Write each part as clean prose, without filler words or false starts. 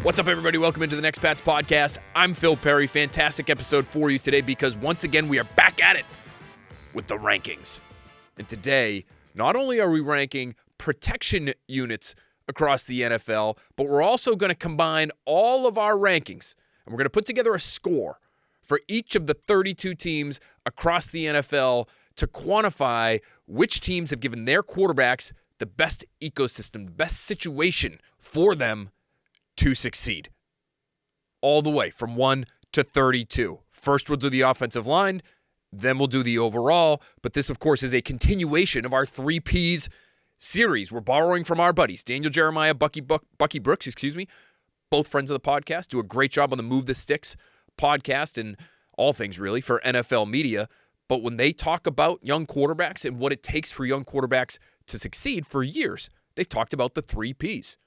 What's up, everybody? Welcome into the Next Pats podcast. I'm Phil Perry. Fantastic episode for you today because once again, we are back at it with the rankings. And today, not only are we ranking protection units across the NFL, but we're also going to combine all of our rankings and we're going to put together a score for each of the 32 teams across the NFL to quantify which teams have given their quarterbacks the best ecosystem, the best situation for them to succeed. All the way from 1 to 32. First, we'll do the offensive line, then we'll do the overall. But this, of course, is a continuation of our 3 Ps series. We're borrowing from our buddies, Daniel Jeremiah, Bucky Brooks, both friends of the podcast, do a great job on the Move the Sticks podcast and all things really for NFL media. But when they talk about young quarterbacks and what it takes for young quarterbacks to succeed for years, they've talked about the 3 Ps.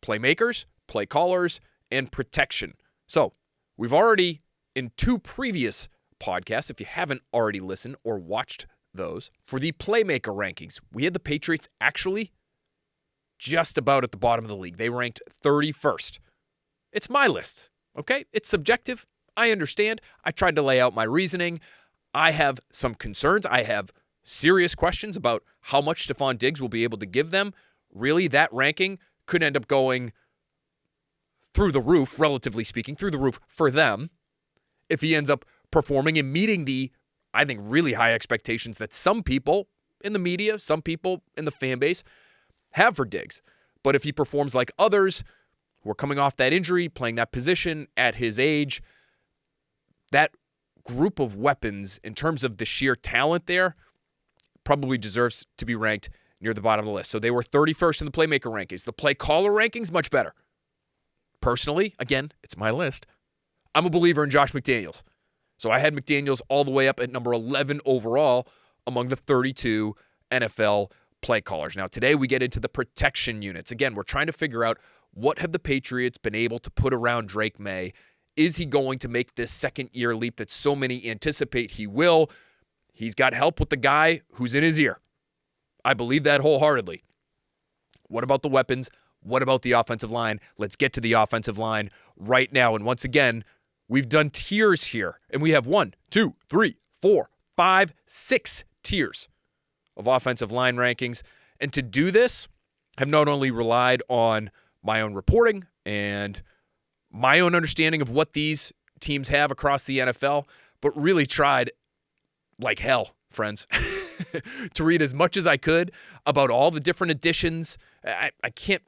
Playmakers, play callers, and protection. So, we've already, in 2 previous podcasts, if you haven't already listened or watched those, for the playmaker rankings, we had the Patriots actually just about at the bottom of the league. They ranked 31st. It's my list, okay? It's subjective. I understand. I tried to lay out my reasoning. I have some concerns. I have serious questions about how much Stephon Diggs will be able to give them. Really, that ranking could end up going through the roof, relatively speaking, through the roof for them if he ends up performing and meeting the, I think, really high expectations that some people in the media, some people in the fan base have for Diggs. But if he performs like others who are coming off that injury, playing that position at his age, that group of weapons in terms of the sheer talent there probably deserves to be ranked near the bottom of the list. So they were 31st in the playmaker rankings. The play caller rankings, much better. Personally, again, it's my list. I'm a believer in Josh McDaniels. So I had McDaniels all the way up at number 11 overall among the 32 NFL play callers. Now, today we get into the protection units. Again, we're trying to figure out what have the Patriots been able to put around Drake Maye. Is he going to make this second-year leap that so many anticipate he will? He's got help with the guy who's in his ear. I believe that wholeheartedly. What about the weapons? What about the offensive line? Let's get to the offensive line right now. And once again, we've done tiers here. And we have 1, 2, 3, 4, 5, 6 tiers of offensive line rankings. And to do this, I've not only relied on my own reporting and my own understanding of what these teams have across the NFL, but really tried like hell, friends, to read as much as I could about all the different additions. I can't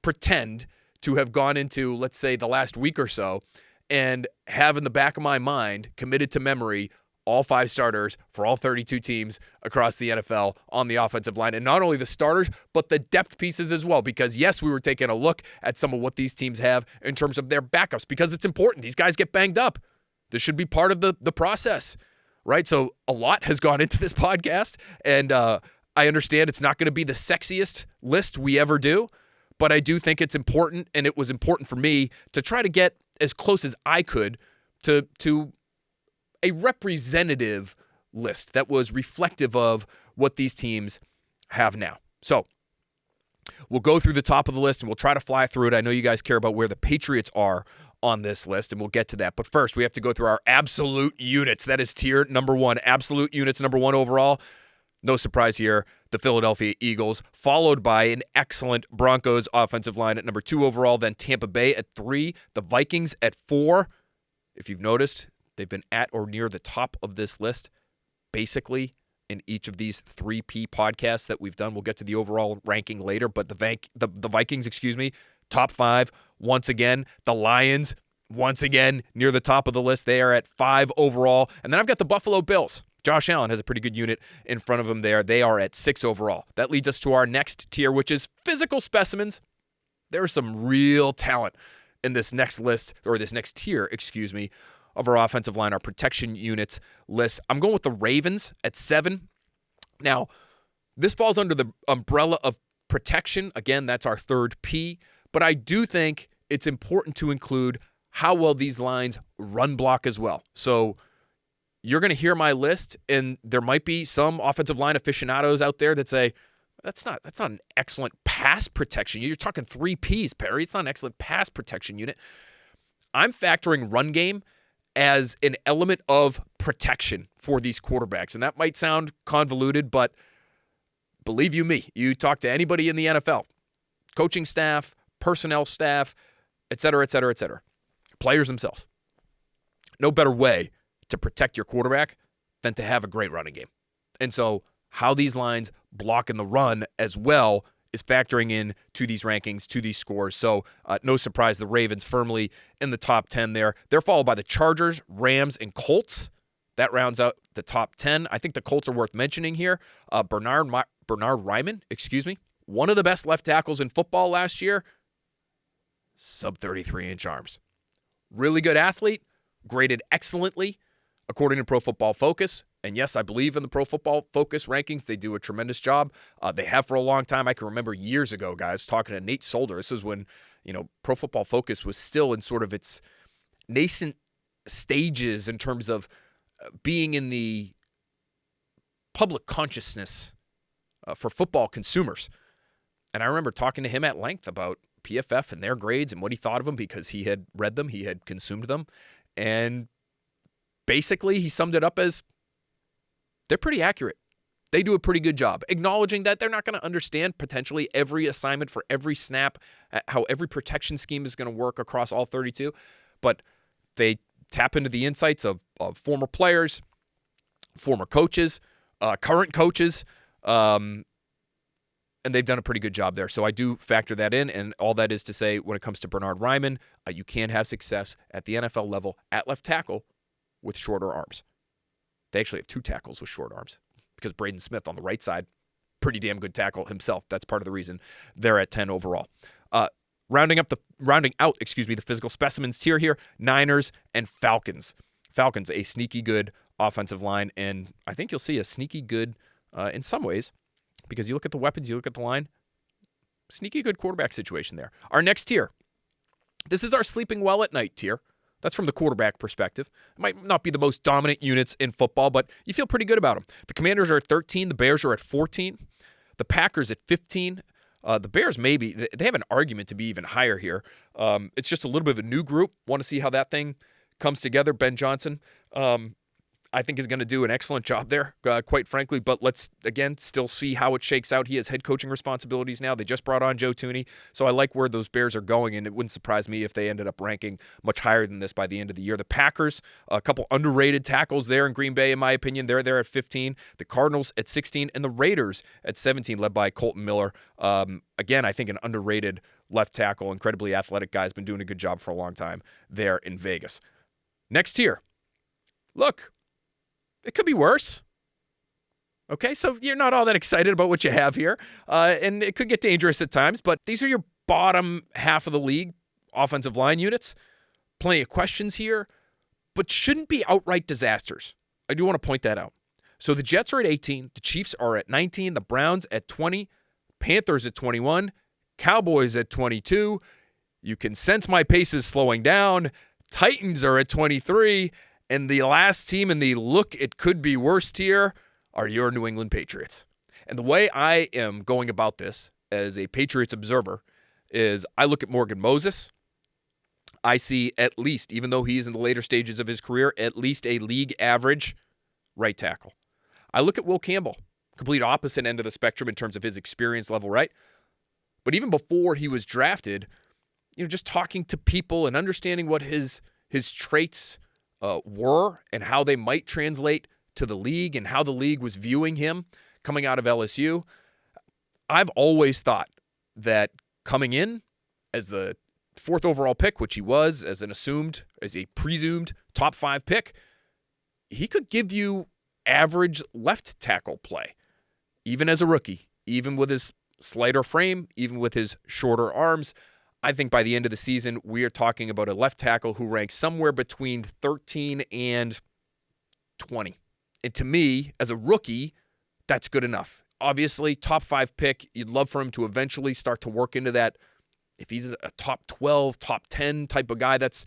pretend to have gone into, let's say, the last week or so and have in the back of my mind, committed to memory, all 5 starters for all 32 teams across the NFL on the offensive line. And not only the starters, but the depth pieces as well. Because, yes, we were taking a look at some of what these teams have in terms of their backups, because it's important. These guys get banged up. This should be part of the process, right? So a lot has gone into this podcast, and I understand it's not going to be the sexiest list we ever do, but I do think it's important, and it was important for me to try to get as close as I could to a representative list that was reflective of what these teams have now. So we'll go through the top of the list, and we'll try to fly through it. I know you guys care about where the Patriots are on this list, and we'll get to that. But first, we have to go through our absolute units. That is tier number 1. Absolute units, number 1 overall. No surprise here, the Philadelphia Eagles, followed by an excellent Broncos offensive line at number 2 overall, then Tampa Bay at 3, the Vikings at 4. If you've noticed, they've been at or near the top of this list, basically, in each of these 3P podcasts that we've done. We'll get to the overall ranking later, but the Vikings, top 5 once again. The Lions, once again, near the top of the list. They are at 5 overall. And then I've got the Buffalo Bills. Josh Allen has a pretty good unit in front of him there. They are at 6 overall. That leads us to our next tier, which is physical specimens. There's some real talent in this next list, or this next tier, of our offensive line, our protection units list. I'm going with the Ravens at 7. Now, this falls under the umbrella of protection. Again, that's our 3rd P. But I do think it's important to include how well these lines run block as well. So you're going to hear my list, and there might be some offensive line aficionados out there that say, That's not an excellent pass protection. You're talking 3 Ps, Perry. It's not an excellent pass protection unit. I'm factoring run game as an element of protection for these quarterbacks. And that might sound convoluted, but believe you me, you talk to anybody in the NFL, coaching staff, personnel staff, et cetera, et cetera, et cetera, players themselves. No better way to protect your quarterback than to have a great running game. And so how these lines block in the run as well is factoring in to these rankings, to these scores. So no surprise, the Ravens firmly in the top 10 there. They're followed by the Chargers, Rams, and Colts. That rounds out the top 10. I think the Colts are worth mentioning here. Bernard Ryman, one of the best left tackles in football last year. Sub 33-inch arms. Really good athlete, graded excellently according to Pro Football Focus. And yes, I believe in the Pro Football Focus rankings. They do a tremendous job. They have for a long time. I can remember years ago, guys, talking to Nate Solder. This is when, Pro Football Focus was still in sort of its nascent stages in terms of being in the public consciousness for football consumers. And I remember talking to him at length about PFF and their grades and what he thought of them because he had read them, he had consumed them. And basically, he summed it up as they're pretty accurate. They do a pretty good job, acknowledging that they're not going to understand potentially every assignment for every snap, how every protection scheme is going to work across all 32, but they tap into the insights of former players, former coaches, current coaches, and they've done a pretty good job there. So I do factor that in, and all that is to say when it comes to Bernard Ryman, you can have success at the NFL level at left tackle with shorter arms. They actually have 2 tackles with short arms because Braden Smith on the right side, pretty damn good tackle himself. That's part of the reason they're at 10 overall. Rounding out the physical specimens tier here, Niners and Falcons. Falcons, a sneaky good offensive line, and I think you'll see a sneaky good, in some ways, because you look at the weapons, you look at the line, sneaky good quarterback situation there. Our next tier, this is our sleeping well at night tier. That's from the quarterback perspective. It might not be the most dominant units in football, but you feel pretty good about them. The Commanders are at 13. The Bears are at 14. The Packers at 15. The Bears maybe. They have an argument to be even higher here. It's just a little bit of a new group. Want to see how that thing comes together. Ben Johnson, I think, is going to do an excellent job there, quite frankly. But let's, again, still see how it shakes out. He has head coaching responsibilities now. They just brought on Joe Thuney. So I like where those Bears are going, and it wouldn't surprise me if they ended up ranking much higher than this by the end of the year. The Packers, a couple underrated tackles there in Green Bay, in my opinion. They're there at 15. The Cardinals at 16, and the Raiders at 17, led by Colton Miller. Again, I think an underrated left tackle, incredibly athletic guy, has been doing a good job for a long time there in Vegas. Next tier. Look. It could be worse. Okay, so you're not all that excited about what you have here, and it could get dangerous at times, but these are your bottom half of the league offensive line units. Plenty of questions here, but shouldn't be outright disasters. I do want to point that out. So the Jets are at 18, the Chiefs are at 19, the Browns at 20, Panthers at 21, Cowboys at 22. You can sense my pace is slowing down. Titans are at 23, and the last team in the look it could be worse tier are your New England Patriots. And the way I am going about this as a Patriots observer is I look at Morgan Moses. I see at least, even though he is in the later stages of his career, at least a league average right tackle. I look at Will Campbell, complete opposite end of the spectrum in terms of his experience level, right? But even before he was drafted, just talking to people and understanding what his traits were and how they might translate to the league and how the league was viewing him coming out of LSU. I've always thought that coming in as the 4th overall pick, which he was as a presumed top 5 pick, he could give you average left tackle play, even as a rookie, even with his slighter frame, even with his shorter arms. I think by the end of the season, we are talking about a left tackle who ranks somewhere between 13 and 20. And to me, as a rookie, that's good enough. Obviously, top 5 pick, you'd love for him to eventually start to work into that. If he's a top 12, top 10 type of guy, that's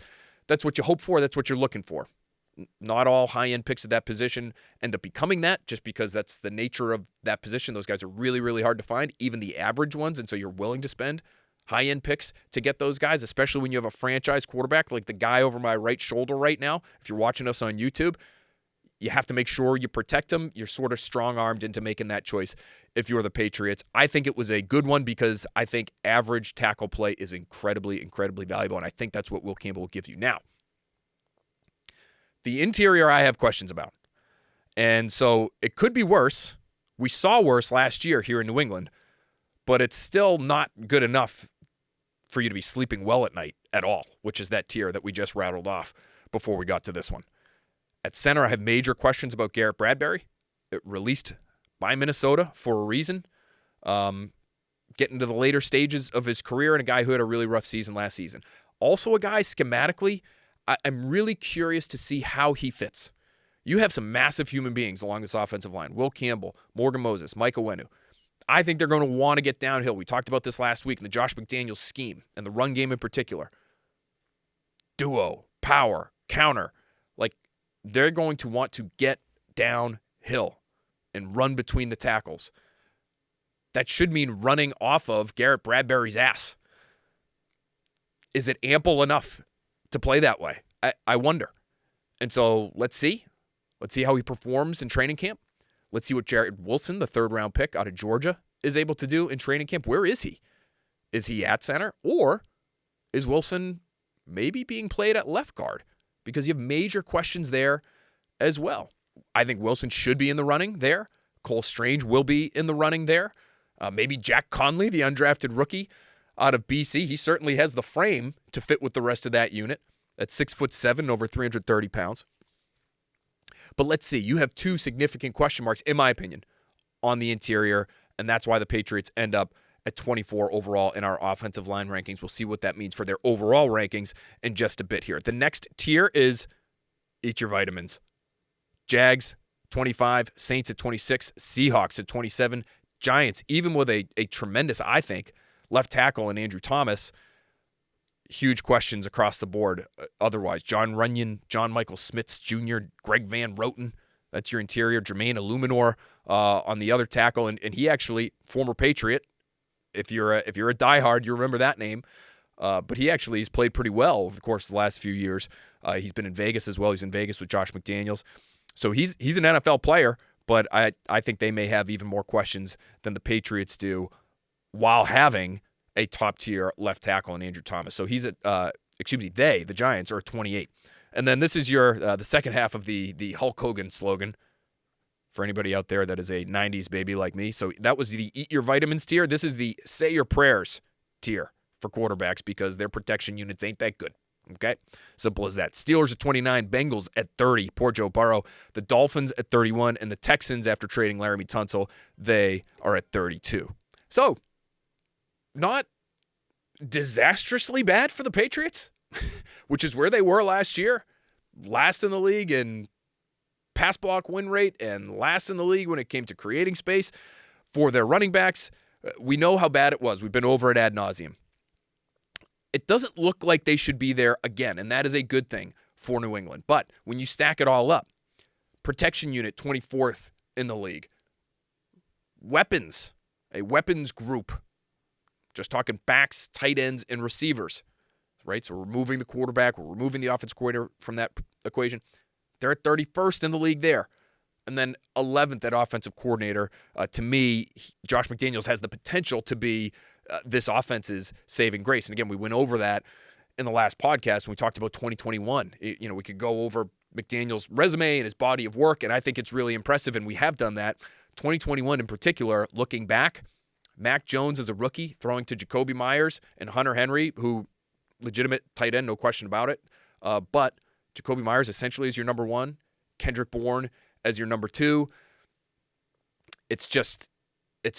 what you hope for. That's what you're looking for. Not all high-end picks at that position end up becoming that, just because that's the nature of that position. Those guys are really, really hard to find, even the average ones, and so you're willing to spend high-end picks to get those guys, especially when you have a franchise quarterback like the guy over my right shoulder right now. If you're watching us on YouTube, you have to make sure you protect him. You're sort of strong-armed into making that choice if you're the Patriots. I think it was a good one because I think average tackle play is incredibly, incredibly valuable, and I think that's what Will Campbell will give you. Now, the interior I have questions about. And so it could be worse. We saw worse last year here in New England, but it's still not good enough for you to be sleeping well at night at all, which is that tier that we just rattled off before we got to this one. At center, I have major questions about Garrett Bradbury, released by Minnesota for a reason. Getting to the later stages of his career, and a guy who had a really rough season last season. Also a guy schematically, I'm really curious to see how he fits. You have some massive human beings along this offensive line. Will Campbell, Morgan Moses, Mike Owenu. I think they're going to want to get downhill. We talked about this last week in the Josh McDaniels scheme and the run game in particular. Duo, power, counter. Like, they're going to want to get downhill and run between the tackles. That should mean running off of Garrett Bradbury's ass. Is it ample enough to play that way? I wonder. And so let's see. Let's see how he performs in training camp. Let's see what Jared Wilson, the third-round pick out of Georgia, is able to do in training camp. Where is he? Is he at center? Or is Wilson maybe being played at left guard? Because you have major questions there as well. I think Wilson should be in the running there. Cole Strange will be in the running there. Maybe Jack Conley, the undrafted rookie out of BC. He certainly has the frame to fit with the rest of that unit at 6'7", over 330 pounds. But let's see. You have two significant question marks, in my opinion, on the interior, and that's why the Patriots end up at 24 overall in our offensive line rankings. We'll see what that means for their overall rankings in just a bit here. The next tier is eat your vitamins. Jags, 25, Saints at 26, Seahawks at 27, Giants, even with a tremendous, I think, left tackle in Andrew Thomas. Huge questions across the board. Otherwise, John Runyon, John Michael Smits Jr., Greg Van Roten, that's your interior. Jermaine Illuminor on the other tackle, and he actually, former Patriot. If you're a diehard, you remember that name. But he actually has played pretty well over the course of the last few years. He's been in Vegas as well. He's in Vegas with Josh McDaniels. So he's an NFL player, but I think they may have even more questions than the Patriots do while having a top-tier left tackle in Andrew Thomas. So he's at, the Giants are at 28. And then this is your the second half of the Hulk Hogan slogan for anybody out there that is a 90s baby like me. So that was the Eat Your Vitamins tier. This is the Say Your Prayers tier for quarterbacks because their protection units ain't that good. Okay? Simple as that. Steelers at 29, Bengals at 30, poor Joe Burrow. The Dolphins at 31, and the Texans, after trading Laramie Tunsil, they are at 32. So, not disastrously bad for the Patriots, which is where they were last year. Last in the league in pass block win rate and last in the league when it came to creating space for their running backs. We know how bad it was. We've been over it ad nauseum. It doesn't look like they should be there again, and that is a good thing for New England. But when you stack it all up, protection unit 24th in the league. Weapons, a weapons group. Just talking backs, tight ends, and receivers, right? So we're removing the quarterback. We're removing the offense coordinator from that equation. They're at 31st in the league there. And then 11th at offensive coordinator. To me, Josh McDaniels has the potential to be this offense's saving grace. And again, we went over that in the last podcast when we talked about 2021. We could go over McDaniels' resume and his body of work, and I think it's really impressive, and we have done that. 2021 in particular, looking back, Mac Jones as a rookie, throwing to Jacoby Myers and Hunter Henry, who legitimate tight end, no question about it. But Jacoby Myers essentially is your number one, Kendrick Bourne as your number two. It's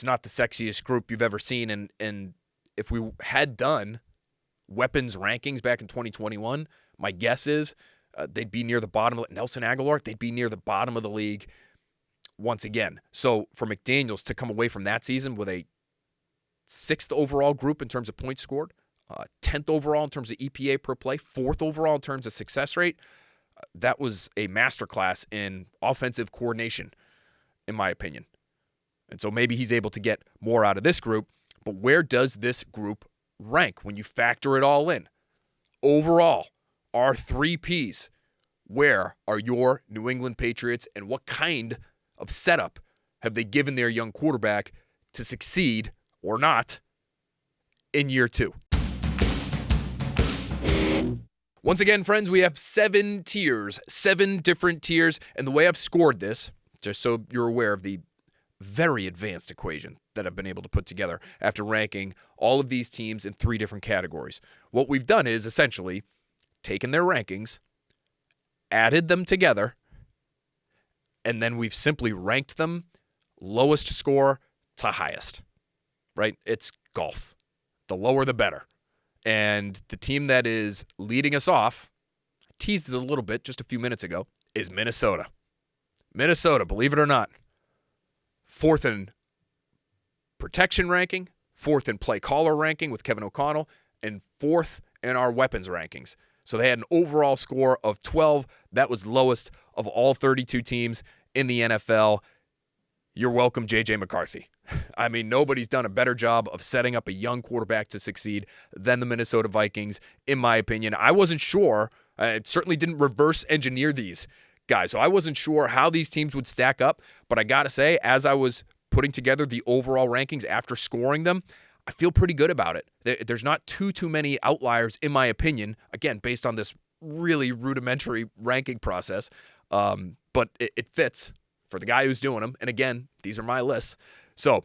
not the sexiest group you've ever seen. And if we had done weapons rankings back in 2021, my guess is they'd be near the bottom of Nelson Aguilar. They'd be near the bottom of the league once again. So for McDaniels to come away from that season with a 6th overall group in terms of points scored, 10th overall in terms of EPA per play, 4th overall in terms of success rate, that was a masterclass in offensive coordination, in my opinion. And so maybe he's able to get more out of this group. But where does this group rank when you factor it all in? Overall, our 3 Ps. Where are your New England Patriots, and what kind of setup have they given their young quarterback to succeed or not in year 2? Once again, friends, we have 7 tiers, 7 different tiers. And the way I've scored this, just so you're aware of the very advanced equation that I've been able to put together after ranking all of these teams in 3 different categories. What we've done is essentially taken their rankings, added them together, and then we've simply ranked them lowest score to highest, right? It's golf. The lower, the better. And the team that is leading us off, I teased it a little bit just a few minutes ago, is Minnesota. Minnesota, believe it or not, 4th in protection ranking, 4th in play caller ranking with Kevin O'Connell, and 4th in our weapons rankings. So they had an overall score of 12. That was lowest of all 32 teams in the NFL. You're welcome, J.J. McCarthy. I mean, nobody's done a better job of setting up a young quarterback to succeed than the Minnesota Vikings, in my opinion. I wasn't sure. I certainly didn't reverse engineer these guys, so I wasn't sure how these teams would stack up. But I got to say, as I was putting together the overall rankings after scoring them, I feel pretty good about it. There's not too many outliers, in my opinion, again, based on this really rudimentary ranking process. But it fits for the guy who's doing them. And again, these are my lists. So in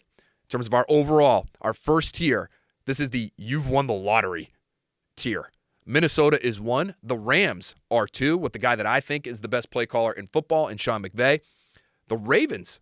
terms of our overall, our first tier, this is the you've won the lottery tier. Minnesota is 1. The Rams are 2, with the guy that I think is the best play caller in football, in Sean McVay. The Ravens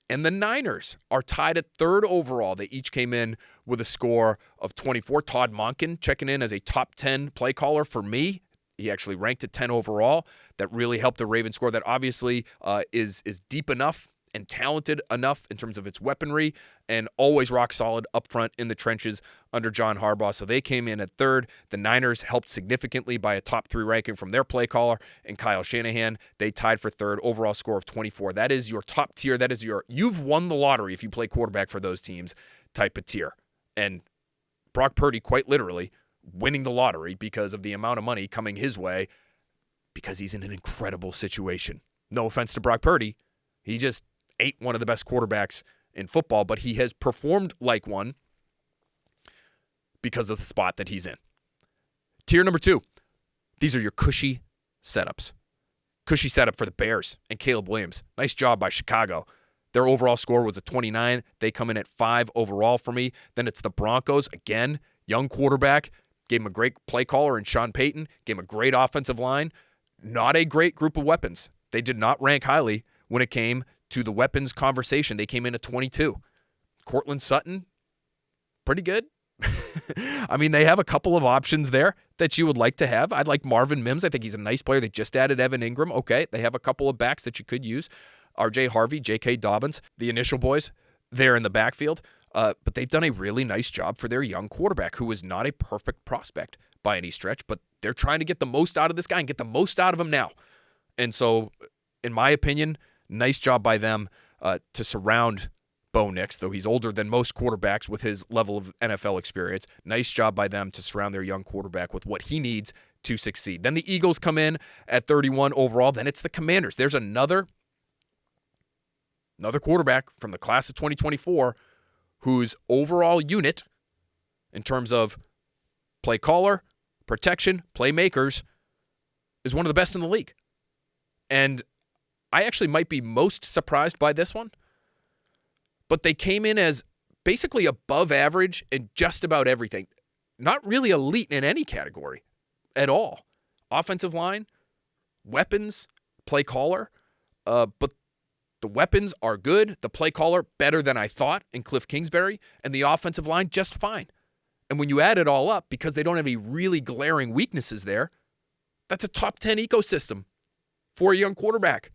and the Niners are tied at 3rd overall. They each came in with a score of 24. Todd Monken checking in as a top 10 play caller for me. He actually ranked at 10 overall. That really helped the Ravens score. That obviously is deep enough and talented enough in terms of its weaponry, and always rock solid up front in the trenches under John Harbaugh. So they came in at 3rd. The Niners helped significantly by a top 3 ranking from their play caller and Kyle Shanahan. They tied for 3rd, overall score of 24. That is your top tier. That is your you've won the lottery if you play quarterback for those teams type of tier. And Brock Purdy, quite literally, winning the lottery because of the amount of money coming his way, because he's in an incredible situation. No offense to Brock Purdy. He just ain't one of the best quarterbacks in football, but he has performed like one because of the spot that he's in. Tier number 2. These are your cushy setups. Cushy setup for the Bears and Caleb Williams. Nice job by Chicago. Their overall score was a 29. They come in at 5 overall for me. Then it's the Broncos. Again, young quarterback. Gave him a great play caller in Sean Payton. Gave him a great offensive line. Not a great group of weapons. They did not rank highly when it came to the weapons conversation. They came in at 22. Cortland Sutton, pretty good. I mean, they have a couple of options there that you would like to have. I'd like Marvin Mims. I think he's a nice player. They just added Evan Ingram. Okay, they have a couple of backs that you could use. R.J. Harvey, J.K. Dobbins, the initial boys there in the backfield. But they've done a really nice job for their young quarterback, who is not a perfect prospect by any stretch, but they're trying to get the most out of this guy and get the most out of him now. And so, in my opinion, nice job by them to surround Bo Nix, though he's older than most quarterbacks with his level of NFL experience. Nice job by them to surround their young quarterback with what he needs to succeed. Then the Eagles come in at 31 overall. Then it's the Commanders. There's another quarterback from the class of 2024 whose overall unit in terms of play caller, protection, playmakers is one of the best in the league. And I actually might be most surprised by this one, but they came in as basically above average in just about everything. Not really elite in any category at all. Offensive line, weapons, play caller, but the weapons are good. The play caller, better than I thought in Cliff Kingsbury, and the offensive line, just fine. And when you add it all up, because they don't have any really glaring weaknesses there, that's a top 10 ecosystem for a young quarterback.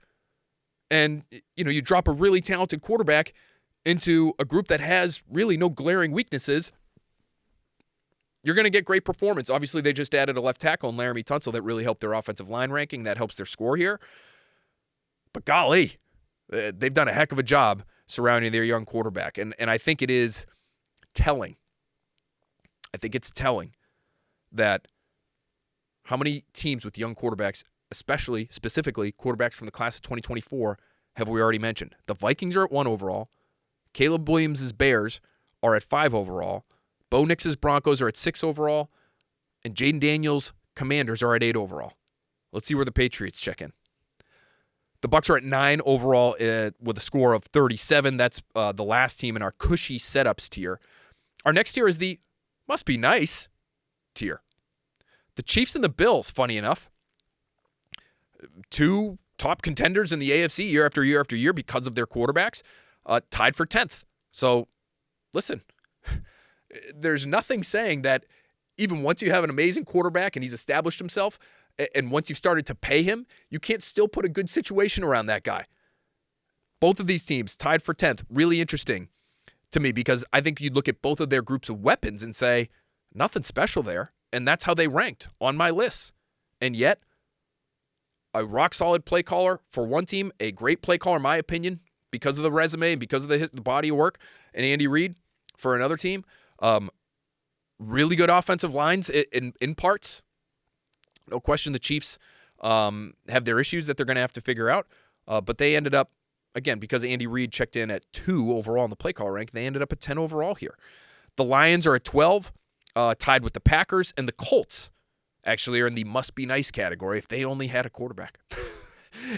And, you drop a really talented quarterback into a group that has really no glaring weaknesses. you're going to get great performance. Obviously, they just added a left tackle in Laramie Tunsil that really helped their offensive line ranking. That helps their score here. But golly, they've done a heck of a job surrounding their young quarterback. And I think it is telling. I think it's telling that how many teams with young quarterbacks, specifically quarterbacks from the class of 2024, have we already mentioned. The Vikings are at 1 overall. Caleb Williams' Bears are at 5 overall. Bo Nix's Broncos are at 6 overall. And Jaden Daniels' Commanders are at 8 overall. Let's see where the Patriots check in. The Bucs are at 9 overall with a score of 37. That's the last team in our cushy setups tier. Our next tier is the must be nice tier. The Chiefs and the Bills, funny enough, 2 top contenders in the AFC year after year after year because of their quarterbacks, tied for 10th. So, listen, there's nothing saying that even once you have an amazing quarterback and he's established himself, and once you've started to pay him, you can't still put a good situation around that guy. Both of these teams tied for 10th. Really interesting to me because I think you'd look at both of their groups of weapons and say, nothing special there. And that's how they ranked on my list. And yet, a rock-solid play caller for one team, a great play caller, in my opinion, because of the resume and because of the body of work, and Andy Reid for another team. Really good offensive lines in parts. No question the Chiefs have their issues that they're going to have to figure out. But they ended up, again, because Andy Reid checked in at 2 overall in the play call rank, they ended up at 10 overall here. The Lions are at 12, tied with the Packers, and the Colts actually are in the must-be-nice category if they only had a quarterback.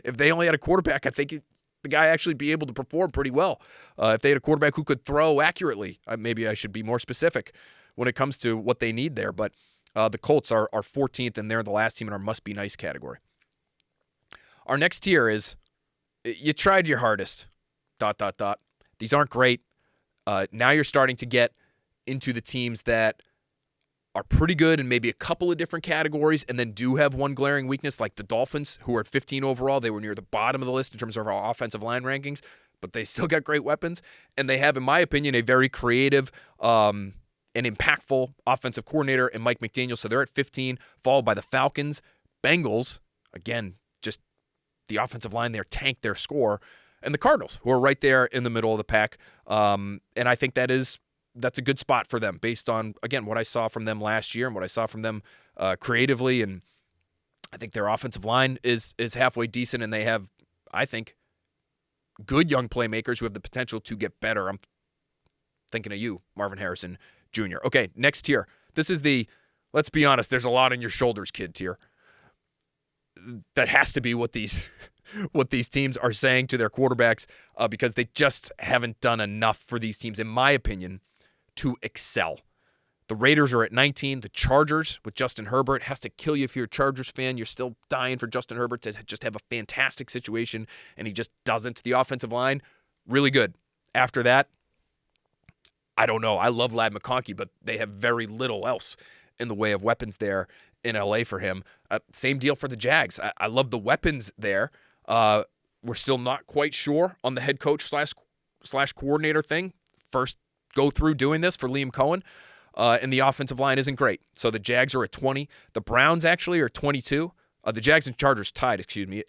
If they only had a quarterback, I think the guy actually be able to perform pretty well. If they had a quarterback who could throw accurately, maybe I should be more specific when it comes to what they need there. But the Colts are 14th, and they're the last team in our must-be-nice category. Our next tier is, you tried your hardest, ... These aren't great. Now you're starting to get into the teams that are pretty good in maybe a couple of different categories and then do have one glaring weakness, like the Dolphins, who are at 15 overall. They were near the bottom of the list in terms of our offensive line rankings, but they still got great weapons. And they have, in my opinion, a very creative and impactful offensive coordinator in Mike McDaniel. So they're at 15, followed by the Falcons. Bengals, again, just the offensive line there tanked their score. And the Cardinals, who are right there in the middle of the pack. And I think that's a good spot for them based on, again, what I saw from them last year and what I saw from them creatively. And I think their offensive line is halfway decent, and they have, I think, good young playmakers who have the potential to get better. I'm thinking of you, Marvin Harrison Jr. Okay, next tier. This is the, let's be honest, there's a lot on your shoulders, kid tier. That has to be what these teams are saying to their quarterbacks because they just haven't done enough for these teams, in my opinion, to excel. The Raiders are at 19. The Chargers with Justin Herbert has to kill you if you're a Chargers fan. You're still dying for Justin Herbert to just have a fantastic situation, and he just doesn't. The offensive line, really good. After that, I don't know. I love Ladd McConkey, but they have very little else in the way of weapons there in LA for him. Same deal for the Jags. I love the weapons there. We're still not quite sure on the head coach slash coordinator thing. First go through doing this for Liam Cohen. And the offensive line isn't great. So the Jags are at 20. The Browns actually are 22. The Jags and Chargers tied,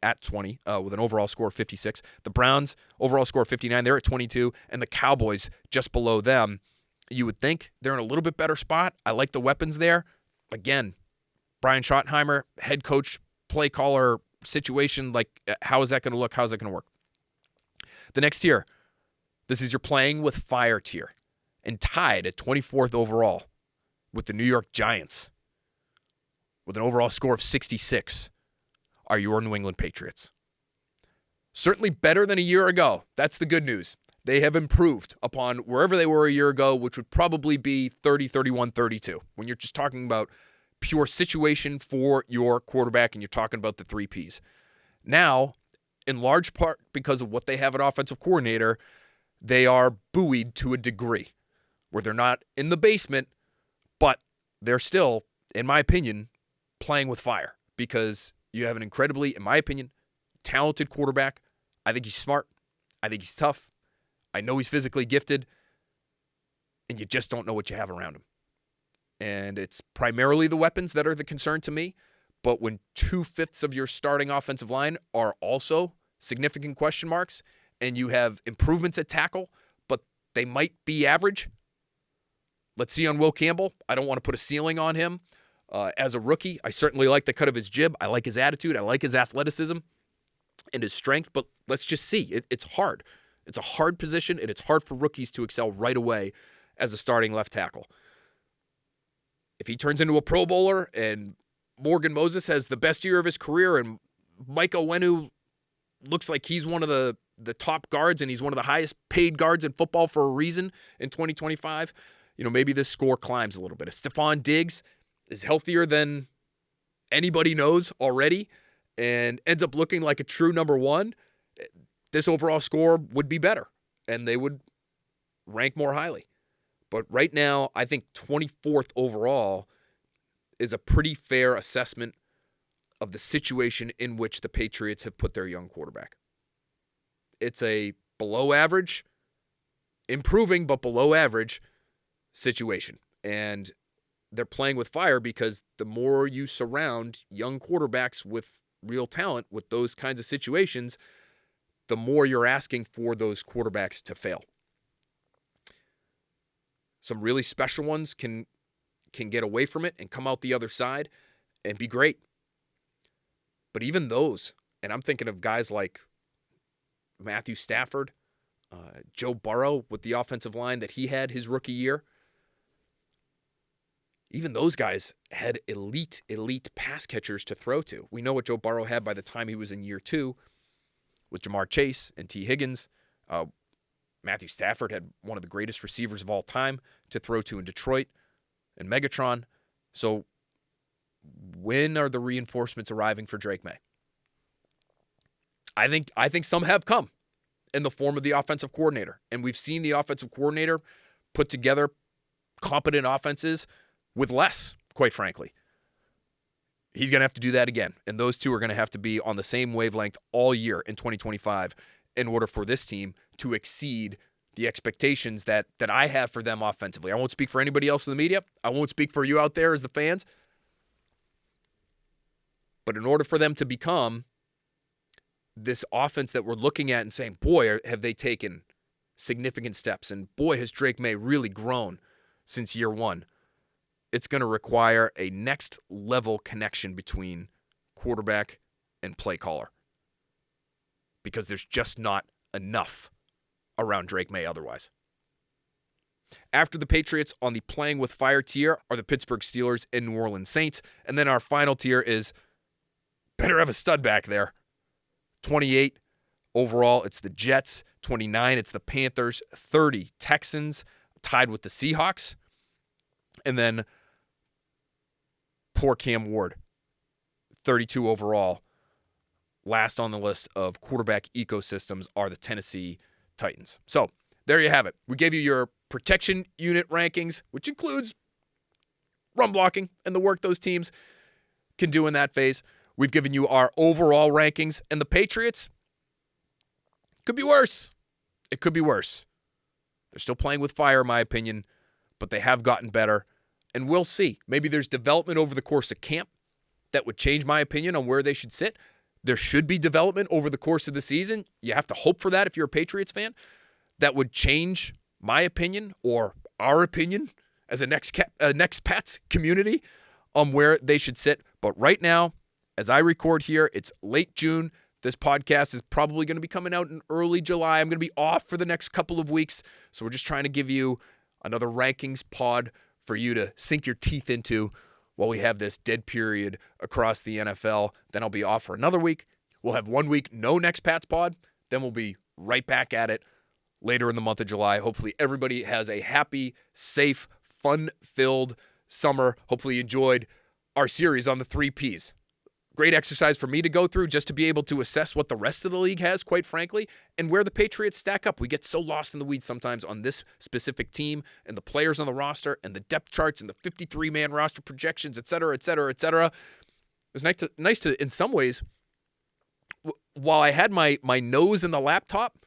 at 20 with an overall score of 56. The Browns, overall score of 59. They're at 22. And the Cowboys just below them. You would think they're in a little bit better spot. I like the weapons there. Again, Brian Schottenheimer, head coach, play caller situation. Like, how is that going to look? How is that going to work? The next tier. This is your playing with fire tier. And tied at 24th overall with the New York Giants with an overall score of 66 are your New England Patriots. Certainly better than a year ago. That's the good news. They have improved upon wherever they were a year ago, which would probably be 30, 31, 32. When you're just talking about pure situation for your quarterback and you're talking about the 3 Ps. Now, in large part because of what they have at offensive coordinator, they are buoyed to a degree where they're not in the basement, but they're still, in my opinion, playing with fire because you have an incredibly, in my opinion, talented quarterback. I think he's smart. I think he's tough. I know he's physically gifted, and you just don't know what you have around him. And it's primarily the weapons that are the concern to me. But when 2/5 of your starting offensive line are also significant question marks, and you have improvements at tackle, but they might be average. Let's see on Will Campbell. I don't want to put a ceiling on him as a rookie. I certainly like the cut of his jib. I like his attitude. I like his athleticism and his strength, but let's just see. It's hard. It's a hard position, and it's hard for rookies to excel right away as a starting left tackle. If he turns into a Pro Bowler and Morgan Moses has the best year of his career and Mike Owenu looks like he's one of the top guards and he's one of the highest paid guards in football for a reason in 2025, maybe this score climbs a little bit. If Stephon Diggs is healthier than anybody knows already and ends up looking like a true number one, this overall score would be better and they would rank more highly. But right now, I think 24th overall is a pretty fair assessment of the situation in which the Patriots have put their young quarterback. It's a below average, improving but below average situation. And they're playing with fire because the more you surround young quarterbacks with real talent, with those kinds of situations, the more you're asking for those quarterbacks to fail. Some really special ones can get away from it and come out the other side and be great. But even those, and I'm thinking of guys like Matthew Stafford, Joe Burrow with the offensive line that he had his rookie year. Even those guys had elite pass catchers to throw to. We know what Joe Burrow had by the time he was in year 2 with Jamar Chase and T. Higgins. Matthew Stafford had one of the greatest receivers of all time to throw to in Detroit and Megatron. So when are the reinforcements arriving for Drake Maye? I think some have come in the form of the offensive coordinator. And we've seen the offensive coordinator put together competent offenses with less, quite frankly. He's going to have to do that again. And those two are going to have to be on the same wavelength all year in 2025 in order for this team to exceed the expectations that I have for them offensively. I won't speak for anybody else in the media. I won't speak for you out there as the fans. But in order for them to become this offense that we're looking at and saying, boy, have they taken significant steps, and boy, has Drake Maye really grown since year 1, it's going to require a next level connection between quarterback and play caller, because there's just not enough around Drake Maye otherwise. After the Patriots on the playing with fire tier are the Pittsburgh Steelers and New Orleans Saints. And then our final tier is better have a stud back there. 28 overall, it's the Jets. 29, it's the Panthers. 30, Texans, tied with the Seahawks. And then poor Cam Ward, 32 overall. Last on the list of quarterback ecosystems are the Tennessee Titans. So there you have it. We gave you your protection unit rankings, which includes run blocking and the work those teams can do in that phase. We've given you our overall rankings, and the Patriots could be worse. It could be worse. They're still playing with fire, in my opinion, but they have gotten better, and we'll see. Maybe there's development over the course of camp that would change my opinion on where they should sit. There should be development over the course of the season. You have to hope for that if you're a Patriots fan. That would change my opinion or our opinion as a next Pats community on where they should sit. But right now, as I record here, it's late June. This podcast is probably going to be coming out in early July. I'm going to be off for the next couple of weeks. So we're just trying to give you another rankings pod for you to sink your teeth into while we have this dead period across the NFL. Then I'll be off for another week. We'll have 1 week, no next Pats pod. Then we'll be right back at it later in the month of July. Hopefully everybody has a happy, safe, fun-filled summer. Hopefully you enjoyed our series on the 3 Ps. Great exercise for me to go through just to be able to assess what the rest of the league has, quite frankly, and where the Patriots stack up. We get so lost in the weeds sometimes on this specific team and the players on the roster and the depth charts and the 53-man roster projections, et cetera, et cetera, et cetera. It was nice to in some ways, while I had my nose in the laptop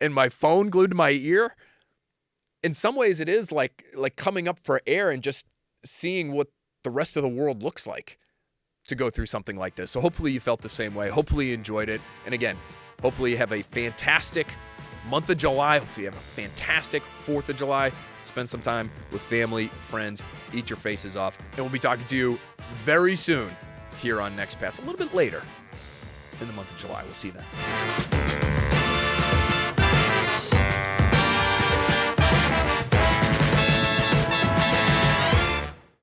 and my phone glued to my ear, in some ways it is like coming up for air and just seeing what the rest of the world looks like to go through something like this. So hopefully you felt the same way. Hopefully you enjoyed it. And again, hopefully you have a fantastic month of July. Hopefully you have a fantastic 4th of July. Spend some time with family, friends, eat your faces off. And we'll be talking to you very soon here on Next Pats, a little bit later in the month of July. We'll see you then.